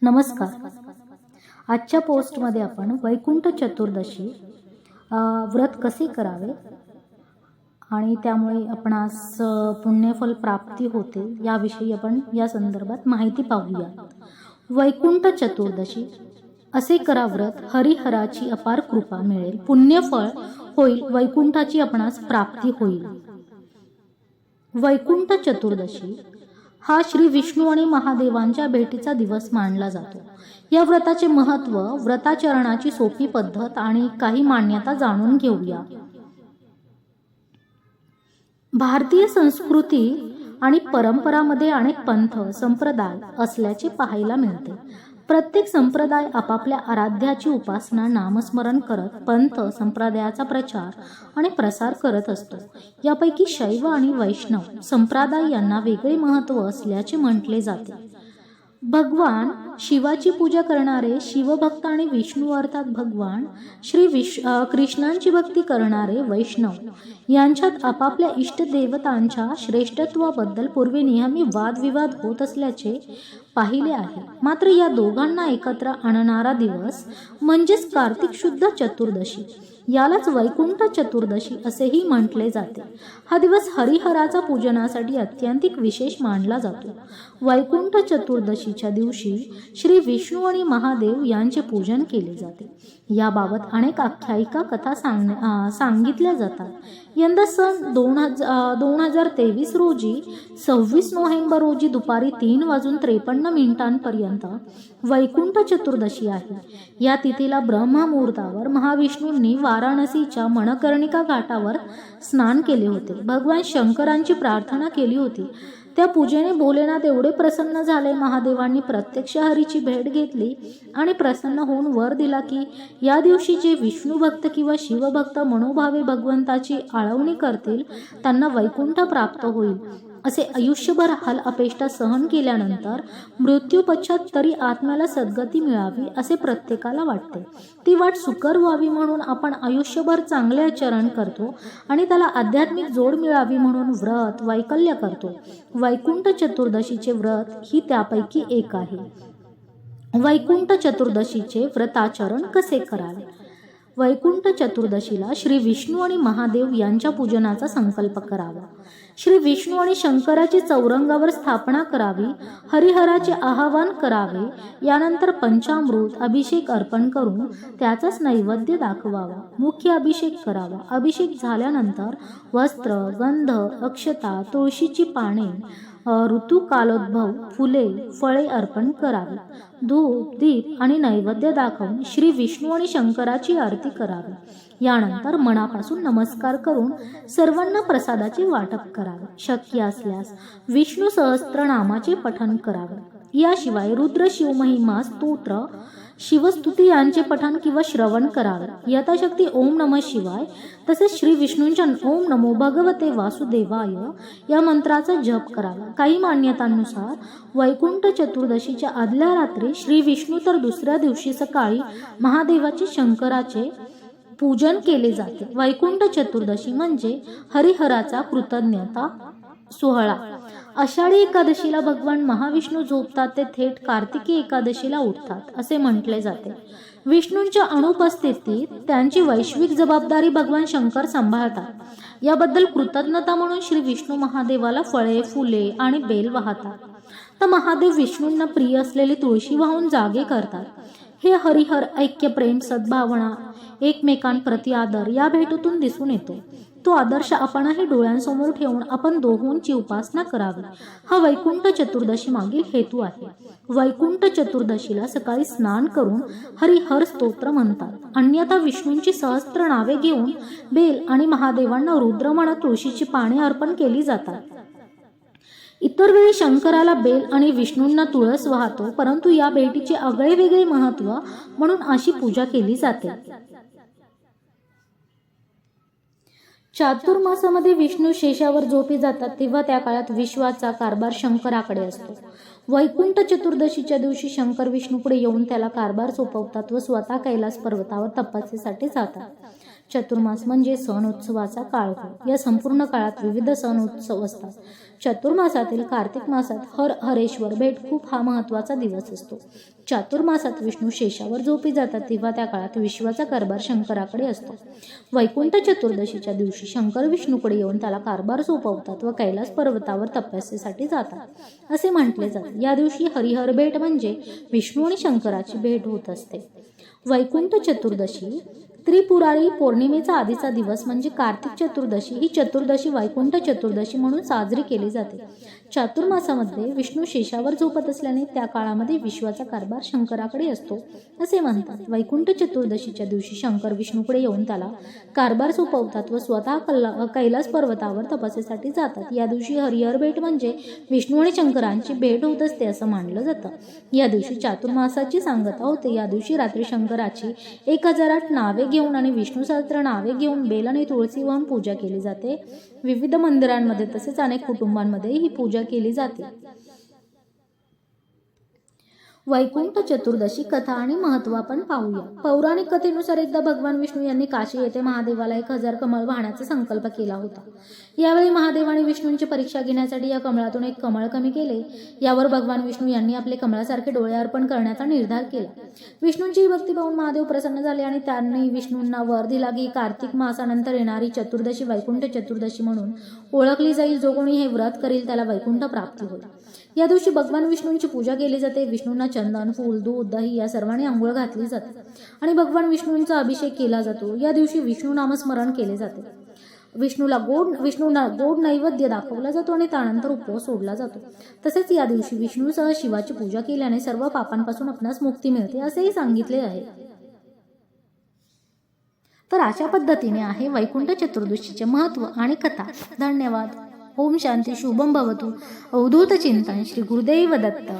नमस्कार. आजच्या पोस्टमध्ये आपण वैकुंठ चतुर्दशी व्रत कसे करावे आणि त्यामुळे आपणास पुण्यफल प्राप्ती होते याविषयी आपण या संदर्भात माहिती पाहूया. वैकुंठ चतुर्दशी असे करा व्रत, हरिहराची अपार कृपा मिळेल, पुण्यफळ होईल, वैकुंठाची आपणास प्राप्ती होईल. वैकुंठ चतुर्दशी हा श्री विष्णू आणि महादेवांच्या भेटीचा दिवस मानला जातो. या व्रताचे महत्त्व, व्रताचरणाची सोपी पद्धत आणि काही मान्यता जाणून घेऊया. भारतीय संस्कृती आणि परंपरामध्ये अनेक पंथ संप्रदाय असल्याचे पाहायला मिळते. प्रत्येक संप्रदाय आपापल्या आराध्याची उपासना, नामस्मरण करत पंथ संप्रदायाचा प्रचार आणि प्रसार करत असतो. यापैकी शैव आणि वैष्णव संप्रदाय यांना वेगळे महत्त्व असल्याचे म्हटले जाते. भगवान शिवाची पूजा करणारे शिवभक्त आणि विष्णू अर्थात भगवान कृष्णांची भक्ती करणारे वैष्णव यांच्यात आपापल्या इष्टदेवतांच्या श्रेष्ठत्वाबद्दल पूर्वी नेहमी वादविवाद होत असल्याचे पाहिले आहे. मात्र या दोघांना एकत्र आणणारा दिवस म्हणजेच कार्तिक शुद्ध चतुर्दशी, यालाच वैकुंठ चतुर्दशी असेही म्हटले जाते. हा दिवस हरिहराचा पूजनासाठी अत्यंतिक विशेष मानला जातो. वैकुंठ चतुर्दशीच्या दिवशी श्री विष्णू आणि महादेव यांचे पूजन केले जाते. याबाबत अनेक आख्यायिका कथा सांगितल्या जातात. यंदा सन 2023 रोजी 26 नोव्हेंबर रोजी दुपारी 3:53 वैकुंठ चतुर्दशी आहे. या तिथीला ब्रह्ममुहूर्तावर महाविष्णूंनी वाराणसीच्या मणकर्णिका घाटावर स्नान केले होते. भगवान शंकरांची प्रार्थना केली होती. त्या पूजेने भोलेनाथ एवढे प्रसन्न झाले, महादेवांनी प्रत्यक्ष हरीची भेट घेतली आणि प्रसन्न होऊन वर दिला की या दिवशी जे विष्णू भक्त किंवा शिवभक्त मनोभावे भगवंताची आळवणी करतील त्यांना वैकुंठ प्राप्त होईल. असे आयुष्यभर हाल अपेष्टा सहन केल्यानंतर मृत्यूपश्चात तरी आत्म्याला सद्गती मिळावी असे प्रत्येकाला वाटते. ती वाट सुकर व्हावी म्हणून आपण आयुष्यभर चांगले आचरण करतो आणि त्याला आध्यात्मिक जोड मिळावी म्हणून व्रत वैकल्य करतो. वैकुंठ चतुर्दशीचे व्रत ही त्यापैकी एक आहे. वैकुंठ चतुर्दशीचे व्रताचरण कसे करावे? वैकुंठ चतुर्दशीला श्री विष्णू आणि महादेव यांच्या पूजनाचा संकल्प करावा. श्री विष्णू आणि शंकराची चौरंगावर स्थापना करावी. हरिहराचे आवाहन करावे. यानंतर पंचामृत अभिषेक अर्पण करून त्याचाच नैवेद्य दाखवावा. मुख्य अभिषेक करावा. अभिषेक झाल्यानंतर वस्त्र, गंध, अक्षता, तुळशीची पाने, ऋतुकालोद्भव फुले, फळे अर्पण करावी. धूप, दीप आणि नैवेद्य दाखवून श्री विष्णू आणि शंकराची आरती करावी. यानंतर मनापासून नमस्कार करून सर्वांना प्रसादाचे वाटप करावे. शक्य असल्यास विष्णू सहस्त्रनामाचे पठण करावे. याशिवाय रुद्र शिवमहिमा स्तोत्र, शिवस्तुती यांचे पठण किंवा श्रवण करावे. यथाशक्ती ओम नमः शिवाय तसेच श्री विष्णूंच्या ओम नमो भगवते वासुदेवाय या मंत्राचा जप करावा. काही मान्यतांनुसार वैकुंठ चतुर्दशीच्या आदल्या रात्री श्री विष्णू तर दुसऱ्या दिवशी सकाळी महादेवाचे शंकराचे पूजन केले जाते. वैकुंठ चतुर्दशी म्हणजे हरिहराचा कृतज्ञता सोहळा. आषाढी एकादशीला भगवान महाविष्णू झोपतात ते थेट कार्तिकी एकादशीला उठतात असे म्हटले जाते. विष्णूंच्या अनुपस्थितीत त्यांची वैश्विक जबाबदारी भगवान शंकर सांभाळतात. याबद्दल कृतज्ञता म्हणून श्री विष्णू महादेवाला फळे, फुले आणि बेल वाहतात. तर महादेव विष्णूंना प्रिय असलेली तुळशी वाहून जागे करतात. हे हरिहर ऐक्य, प्रेम, सद्भावना, एकमेकांप्रती आदर या भेटीतून दिसून येतो. तो आदर्श आपणही डोळ्यांसमोर ठेवून आपण दोहोंची उपासना करावी. हा वैकुंठ चतुर्दशी मागील हेतू आहे. वैकुंठ चतुर्दशीला सकाळी स्नान करून हरिहर स्तोत्र म्हणतात. अन्यथा विष्णूंची सहस्त्र नावे घेऊन बेल आणि महादेवांना रुद्र म्हणत तुळशीची पाने अर्पण केली जातात. इतर वेळी शंकराला बेल आणि विष्णूंना तुळस वाहतो, परंतु या भेटीचे आगळे वेगळे महत्त्व म्हणून अशी पूजा केली जाते. चातुर्मासामध्ये विष्णू शेषावर झोपी जातात तेव्हा त्या काळात विश्वाचा कारभार शंकराकडे असतो. वैकुंठ चतुर्दशीच्या दिवशी शंकर विष्णूपुढे येऊन त्याला कारभार सोपवतात व स्वतः कैलास पर्वतावर तपस्येसाठी जातात. चतुर्मास म्हणजे सण उत्सवाचा काळ होय. या संपूर्ण काळात विविध सण उत्सव असतात. चातुर्मासातील कार्तिक मासात हर हरेश्वर भेट खूप हा महत्त्वाचा दिवस असतो. चातुर्मासात विष्णू शेषावर झोपी जातात तेव्हा त्या काळात विश्वाचा कारभार शंकराकडे असतो. वैकुंठ चतुर्दशीच्या दिवशी शंकर विष्णूकडे येऊन त्याला कारभार सोपवतात व कैलास पर्वतावर तपस्येसाठी जातात असे म्हटले जाते. या दिवशी हरिहर भेट म्हणजे विष्णू आणि शंकराची भेट होत असते. वैकुंठ चतुर्दशी त्रिपुरारी पौर्णिमेचा आधीचा दिवस म्हणजे कार्तिक चतुर्दशी. ही चतुर्दशी वैकुंठ चतुर्दशी म्हणून साजरी केली जाते. चातुर्मासामध्ये विष्णू शेषावर झोपत असल्याने त्या काळामध्ये विश्वाचा कारभार शंकराकडे असतो असे म्हणतात. वैकुंठ चतुर्दशीच्या दिवशी शंकर विष्णूकडे येऊन त्याला कारभार सोपवतात व स्वतः कैलास पर्वतावर तपस्येसाठी जातात. या दिवशी हरिहर भेट म्हणजे विष्णू आणि शंकरांची भेट होत असते असं मानलं जातं. या दिवशी चातुर्मासाची सांगता होते. या दिवशी रात्री शंकराची 1008 नावे घेऊन आणि विष्णू सहस्त्र नावे घेऊन बेल आणि तुळसी वाहून पूजा केली जाते. विविध मंदिरांमध्ये तसेच अनेक कुटुंबांमध्ये ही पूजा केली जाते. वैकुंठ चतुर्दशी कथा आणि महत्त्व आपण पाहूया. पौराणिक कथेनुसार एकदा भगवान विष्णू यांनी काशी येथे महादेवाला 1000 कमळ वाहण्याचा संकल्प केला होता. यावेळी महादेवाने विष्णूंची परीक्षा घेण्यासाठी या कमळातून एक कमळ कमी केले. यावर भगवान विष्णू यांनी आपले कमळासारखे डोळे अर्पण करण्याचा निर्धार केला. विष्णूंची ही भक्ती पाहून महादेव प्रसन्न झाले आणि त्यांनी विष्णूंना वर दिला की कार्तिक मासानंतर येणारी चतुर्दशी वैकुंठ चतुर्दशी म्हणून ओळखली जाईल. जो कोणी हे व्रत करील त्याला वैकुंठ प्राप्ती होईल. या दिवशी भगवान विष्णूंची पूजा केली जाते. विष्णूंना चंदन, फूल, दूध, दही या सर्वांनी आंघोळ घातली जाते आणि भगवान विष्णूंचा अभिषेक केला जातो. या दिवशी विष्णू नामस्मरण केले जाते. विष्णूला गोड नैवेद्य दाखवला जातो आणि त्यानंतर उपवास सोडला जातो. तसेच या दिवशी विष्णूसह शिवाची पूजा केल्याने सर्व पापांपासून आपणास मुक्ती मिळते असेही सांगितले आहे. तर अशा पद्धतीने आहे वैकुंठ चतुर्दशीचे महत्त्व आणि कथा. धन्यवाद. ओम शांती. शुभम भवतु. अवधूत चिंतन. श्री गुरुदेव दत्त.